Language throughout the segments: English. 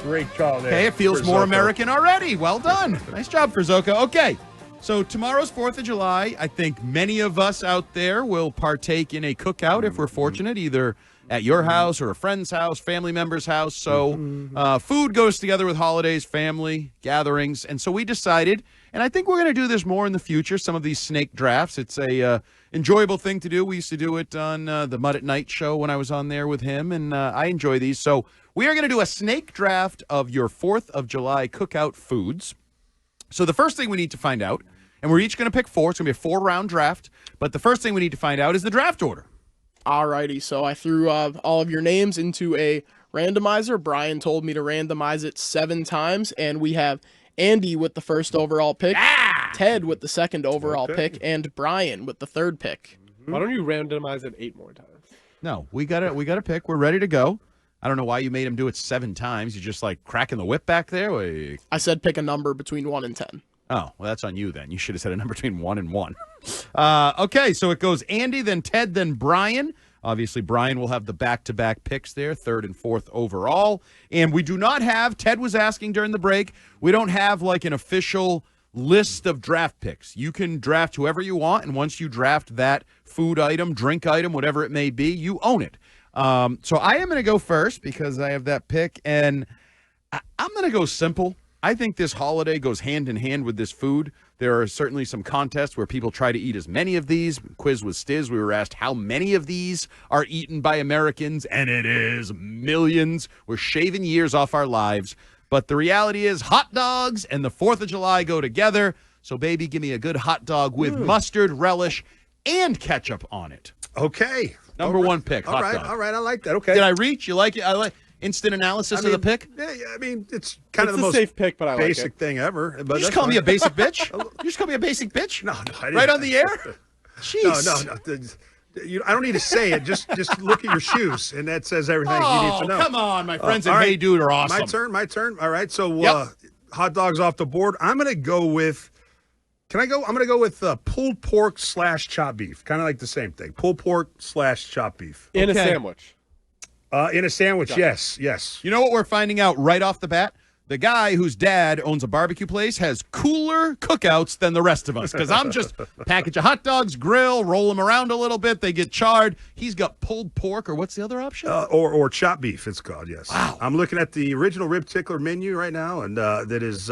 great call there. Okay, it feels more Ferzoco. American already. Well done. Nice job, Ferzoco. Okay, so tomorrow's 4th of July. I think many of us out there will partake in a cookout if we're fortunate, either at your house or a friend's house, family member's house. So food goes together with holidays, family, gatherings. And so we decided, and I think we're going to do this more in the future, some of these snake drafts. It's a enjoyable thing to do. We used to do it on the Mud at Night show when I was on there with him, and I enjoy these. So we are going to do a snake draft of your 4th of July cookout foods. So the first thing we need to find out, and we're each going to pick 4. It's going to be a 4-round draft. But the first thing we need to find out is the draft order. Alrighty, so I threw all of your names into a randomizer. Brian told me to randomize it 7 times, and we have Andy with the first overall pick, Ted with the second overall pick, and Brian with the 3rd pick. Why don't you randomize it 8 more times? No, we got to pick. We're ready to go. I don't know why you made him do it 7 times. You just like cracking the whip back there. I said pick a number between 1 and 10. Oh, well, that's on you then. You should have said a number between 1 and 1. Okay, so it goes Andy, then Ted, then Brian. Obviously, Brian will have the back-to-back picks there, 3rd and 4th overall. And we do not have, Ted was asking during the break, we don't have like an official list of draft picks. You can draft whoever you want, and once you draft that food item, drink item, whatever it may be, you own it. So I am going to go first because I have that pick, and I'm going to go simple. I think this holiday goes hand in hand with this food. There are certainly some contests where people try to eat as many of these. Quiz with Stiz, we were asked how many of these are eaten by Americans, and it is millions. We're shaving years off our lives. But the reality is hot dogs and the 4th of July go together. So, baby, give me a good hot dog with mustard, relish, and ketchup on it. Okay. Number 1 pick, hot dog. All right, I like that. Okay. Did I reach? You like it? I like instant analysis of the pick? Yeah, I mean, it's kind of the a most safe pick, but I like basic it. thing ever. But You just call me a basic bitch? You just call me a basic bitch? No, I didn't. Right on the air? Jeez. No. I don't need to say it. Just look at your shoes, and that says everything you need to know. Come on. My friends at all right. Hey Dude are awesome. My turn. All right, so hot dogs off the board. I'm going to go with – can I go? I'm going to go with pulled pork / chopped beef. Kind of like the same thing. Pulled pork / chopped beef. In a sandwich. In a sandwich, yes. You know what we're finding out right off the bat? The guy whose dad owns a barbecue place has cooler cookouts than the rest of us, because I'm just package of hot dogs, grill, roll them around a little bit, they get charred. He's got pulled pork, or what's the other option? Or chopped beef, it's called, yes. Wow. I'm looking at the original rib tickler menu right now, and that is,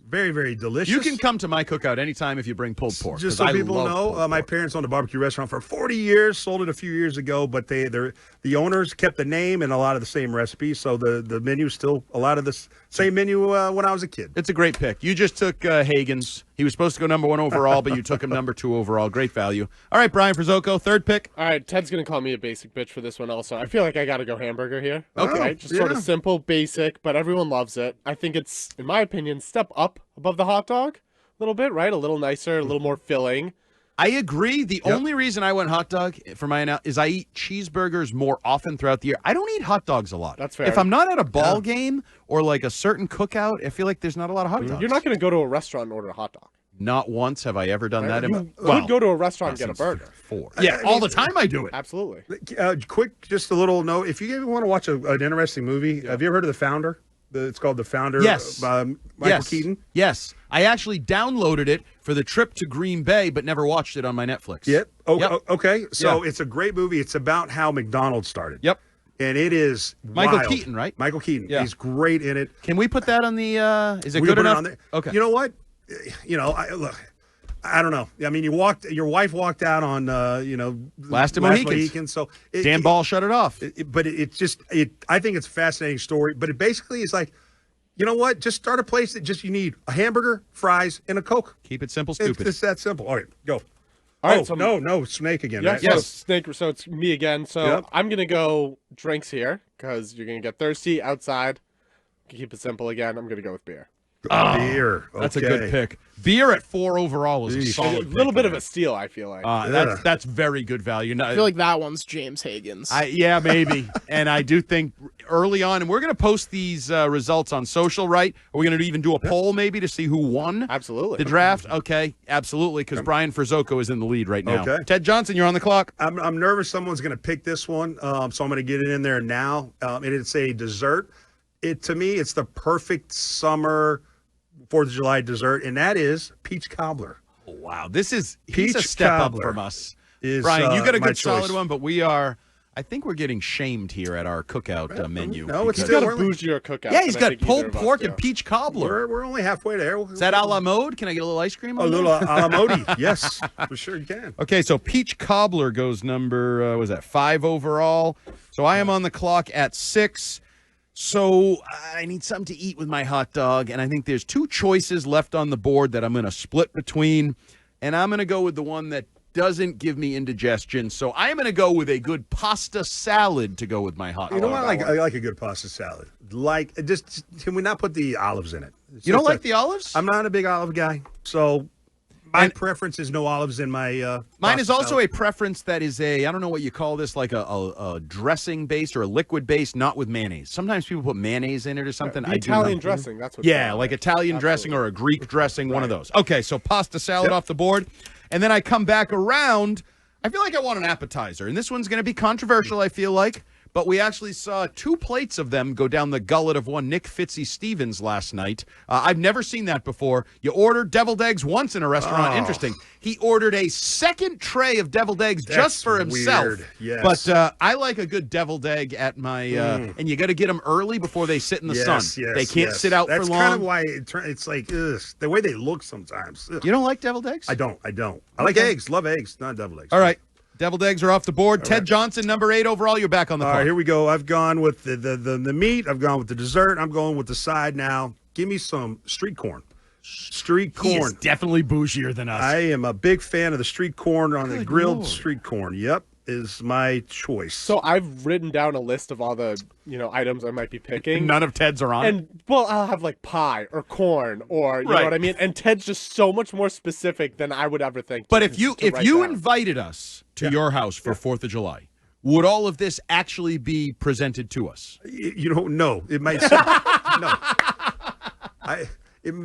very, very delicious. You can come to my cookout anytime if you bring pulled pork. Just so people know, my parents owned a barbecue restaurant for 40 years, sold it a few years ago, but the owners kept the name and a lot of the same recipes, so the menu still a lot of the same menu when I was a kid. It's a great pick. You just took Hagen's. He was supposed to go number 1 overall, but you took him number 2 overall. Great value. All right, Brian Ferzoco, 3rd pick. All right, Ted's going to call me a basic bitch for this one also. I feel like I got to go hamburger here. Okay. Right? Just sort of simple, basic, but everyone loves it. I think it's, in my opinion, step up above the hot dog a little bit, right? A little nicer, a little more filling. I agree. The only reason I went hot dog for is I eat cheeseburgers more often throughout the year. I don't eat hot dogs a lot. That's fair. If I'm not at a ball game or like a certain cookout, I feel like there's not a lot of hot dogs. You're not going to go to a restaurant and order a hot dog. Not once have I ever done that. You could go to a restaurant and get a burger. 4. Yeah, all the time I do it. Absolutely. Quick, just a little note. If you ever want to watch an interesting movie, have you ever heard of The Founder? It's called The Founder. Yes. By Michael Keaton. Yes. I actually downloaded it for the trip to Green Bay, but never watched it on my Netflix. Yep. Okay. So Yeah. it's a great movie. It's about how McDonald's started. Yep. And it is Michael wild. Keaton, right? Michael Keaton. Yeah. He's great in it. Can we put that on the is it We good put it enough? on there. Okay. You know what? I don't know. I mean, your wife walked out on, Last of Mohicans. Mohican, so Dan Ball shut it off. But I think it's a fascinating story. But it basically is like, you know what? Just start a place that you need a hamburger, fries, and a Coke. Keep it simple, stupid. It's that simple. All right, go. All right, so no, snake again. Yeah, Right? so snake. So it's me again. So Yep. I'm gonna go drinks here because you're gonna get thirsty outside. Keep it simple again. I'm gonna go with beer. Beer. That's a good pick. Beer at 4 overall is a A solid little pick bit there. of a steal, I feel like. That's very good value. I feel like that one's James Hagen's. Yeah, maybe. And I do think early on, and we're going to post these results on social, right? Are we going to even do a poll maybe to see who won Absolutely. the draft? Okay, absolutely, because Brian Ferzoco is in the lead right now. Okay. Ted Johnson, you're on the clock. I'm nervous someone's going to pick this one, so I'm going to get it in there now. And it's a dessert. to me, it's the perfect summer 4th of July dessert, and that is peach cobbler. Oh, wow. He's a Peach step cobbler up from us. is, Brian, you got a my good solid choice. one, but I think we're getting shamed here at our cookout menu. No, it's He's still got a we're, bougier cookout. Yeah, he's than I got think either pulled of us pork do. and peach cobbler. we're only halfway there. Is that a la mode? Can I get a little ice cream A on little that? a la mode? Yes, for sure you can. Okay, so peach cobbler goes number, was that 5 overall? So I am on the clock at 6. So I need something to eat with my hot dog, and I think there's 2 choices left on the board that I'm going to split between, and I'm going to go with the one that doesn't give me indigestion. So I am going to go with a good pasta salad to go with my hot dog. You know what? I like a good pasta salad. Just can we not put the olives in it? You don't like the olives? I'm not a big olive guy, so my preference is no olives in my. Mine is also a preference that is I don't know what you call this, like a dressing base or a liquid base, not with mayonnaise. Sometimes people put mayonnaise in it or something. The I do Italian not. dressing, that's what. Yeah, like Italian dressing or a Greek dressing, one of those. Okay, so pasta salad off the board. And then I come back around. I feel like I want an appetizer. And this one's going to be controversial, I feel like. But we actually saw 2 plates of them go down the gullet of one Nick Fitzy Stevens last night. I've never seen that before. You order deviled eggs once in a restaurant. Oh. Interesting. He ordered a second tray of deviled eggs just That's for himself. weird. Yes. But I like a good deviled egg at my, and you got to get them early before they sit in the sun. They can't sit out That's for long. kind of why it's like the way they look sometimes. Ugh. You don't like deviled eggs? I don't. I like eggs. Love eggs, not deviled eggs. All right. Deviled eggs are off the board. Ted Johnson, number 8 overall. You're back on the All clock. right, here we go. I've gone with the meat. I've gone with the dessert. I'm going with the side now. Give me some street corn. Street He is corn. definitely bougier than us. I am a big fan of the street corn on the Good grilled Lord. street corn. Yep, is my choice. So I've written down a list of all the items I might be picking. None of Ted's are on. And well, I'll have like pie or corn or you Right. know what I mean. And Ted's just so much more specific than I would ever think. But to- if you to write down. invited us to your house for 4th of July, would all of this actually be presented to us? You don't know. It might. No.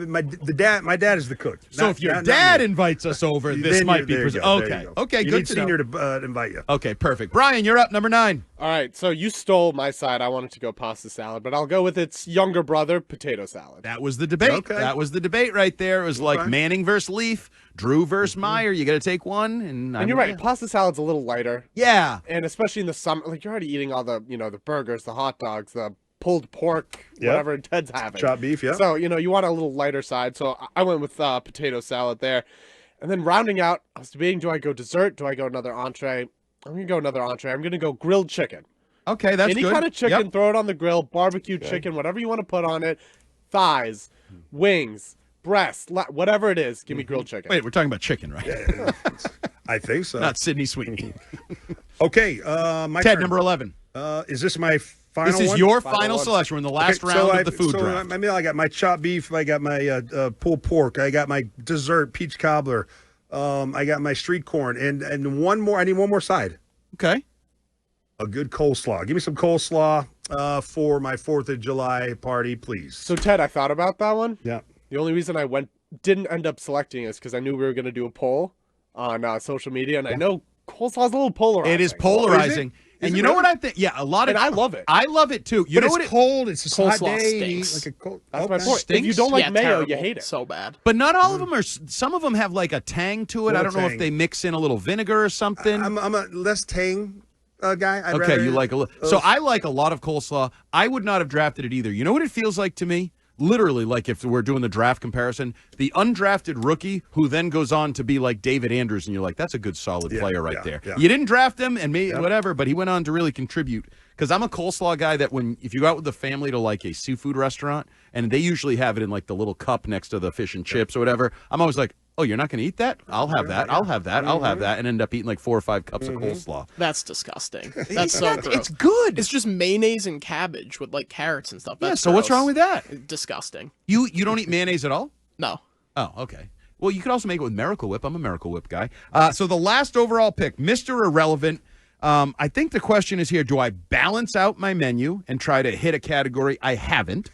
My dad is the cook. So if your dad invites us over, this Then might you- be there you presented. go, there Okay. you go. Okay, You good need to senior know. to invite you. Okay, perfect. Brian, you're up, number 9. All right, so you stole my side. I wanted to go pasta salad, but I'll go with its younger brother, potato salad. That was the debate. Okay. That was the debate right there. It was like Manning versus Leaf, Drew versus Meyer. You got to take one. And And you're right, pasta salad's a little lighter. Yeah. And especially in the summer, like you're already eating all the, the burgers, the hot dogs, the pulled pork, Yep. whatever Ted's having. Chopped beef, yeah. So, you want a little lighter side. So I went with potato salad there. And then rounding out, I was debating, do I go dessert? Do I go another entree? I'm going to go another entree. I'm going to go grilled chicken. Okay, that's Any good. kind of chicken, Yep. throw it on the grill, barbecue chicken, whatever you want to put on it, thighs, wings, breasts, whatever it is, give me grilled chicken. Wait, we're talking about chicken, right? I think so. Not Sydney Sweeney. Okay, my Ted, turn. number 11. Is this my final This is one? your Final final one. selection. We're in the last Okay, round of the food draft. I mean, I got my chopped beef. I got my pulled pork. I got my dessert, peach cobbler. I got my street corn, and one more. I need one more side. Okay. A good coleslaw. Give me some coleslaw for my 4th of July party, please. So, Ted, I thought about that one. Yeah. The only reason I didn't end up selecting is because I knew we were going to do a poll on social media, and I know coleslaw's a little polarizing. It is polarizing. And Is you it know really? what I think? Yeah, a lot of. And I love it. I love it too. You But know it's what? cold. It's a hot Coleslaw day. stinks. Like a cold. That's my okay. point. If you Stinks? don't like Yeah, mayo, terrible. you hate it. So bad. But not all of them are. Some of them have like a tang to it. I Little don't know if tang. they mix in a little vinegar or something. I'm a less tang guy. I'd Okay, rather- you like a little. So I like a lot of coleslaw. I would not have drafted it either. You know what it feels like to me? Literally, like if we're doing the draft comparison, the undrafted rookie who then goes on to be like David Andrews, and you're like, that's a good solid player right there. yeah. You didn't draft him, and whatever, but he went on to really contribute. Because I'm a coleslaw guy that if you go out with the family to like a seafood restaurant, and they usually have it in like the little cup next to the fish and chips or whatever, I'm always like, oh, you're not going to eat that? I'll have that. I'll have that. I'll have that, and end up eating like 4 or 5 cups of coleslaw. That's disgusting. That's so gross. It's good. It's just mayonnaise and cabbage with like carrots and stuff. Yeah, That's so what's gross. wrong with that? Disgusting. You don't eat mayonnaise at all? No. Oh, okay. Well, you could also make it with Miracle Whip. I'm a Miracle Whip guy. So the last overall pick, Mr. Irrelevant. I think the question is here, do I balance out my menu and try to hit a category I haven't?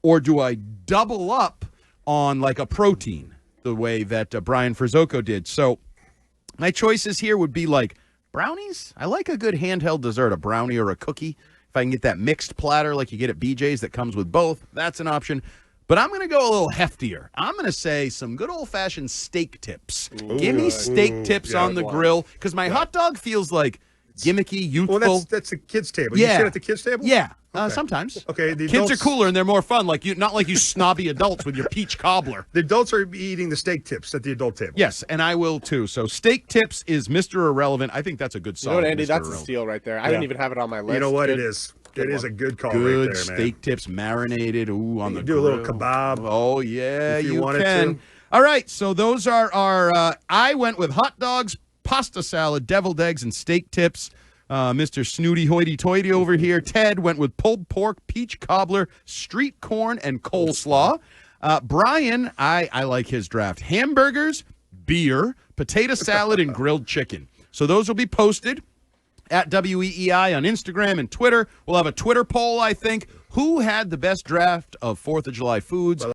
Or do I double up on like a protein the way that Brian Ferzoco did? So my choices here would be like brownies. I like a good handheld dessert, a brownie or a cookie. If I can get that mixed platter like you get at BJ's that comes with both, that's an option. But I'm going to go a little heftier. I'm going to say some good old-fashioned steak tips. Give me steak tips on the grill, because my hot dog feels like gimmicky, youthful. Well, that's the kids' table. Yeah. You sit at the kids' table? Yeah, Okay. sometimes. Okay, the kids adults, are cooler and they're more fun. Not like you snobby adults with your peach cobbler. The adults are eating the steak tips at the adult table. Yes, and I will too. So steak tips is Mr. Irrelevant. I think that's a good You know solid. what, Andy? Mr. That's a Irrelevant. steal right there. I didn't even have it on my list. You know what Good. it is? It is a good call Good right there, man. steak tips, marinated. Ooh, on the do a little grill. kebab. Oh yeah, if you you wanted can. to. All right, so those are our. I went with hot dogs, pasta salad, deviled eggs, and steak tips. Mr. Snooty Hoity-Toity over here. Ted went with pulled pork, peach cobbler, street corn, and coleslaw. Brian, I like his draft. Hamburgers, beer, potato salad, and grilled chicken. So those will be posted at WEEI on Instagram and Twitter. We'll have a Twitter poll, I think. Who had the best draft of 4th of July foods?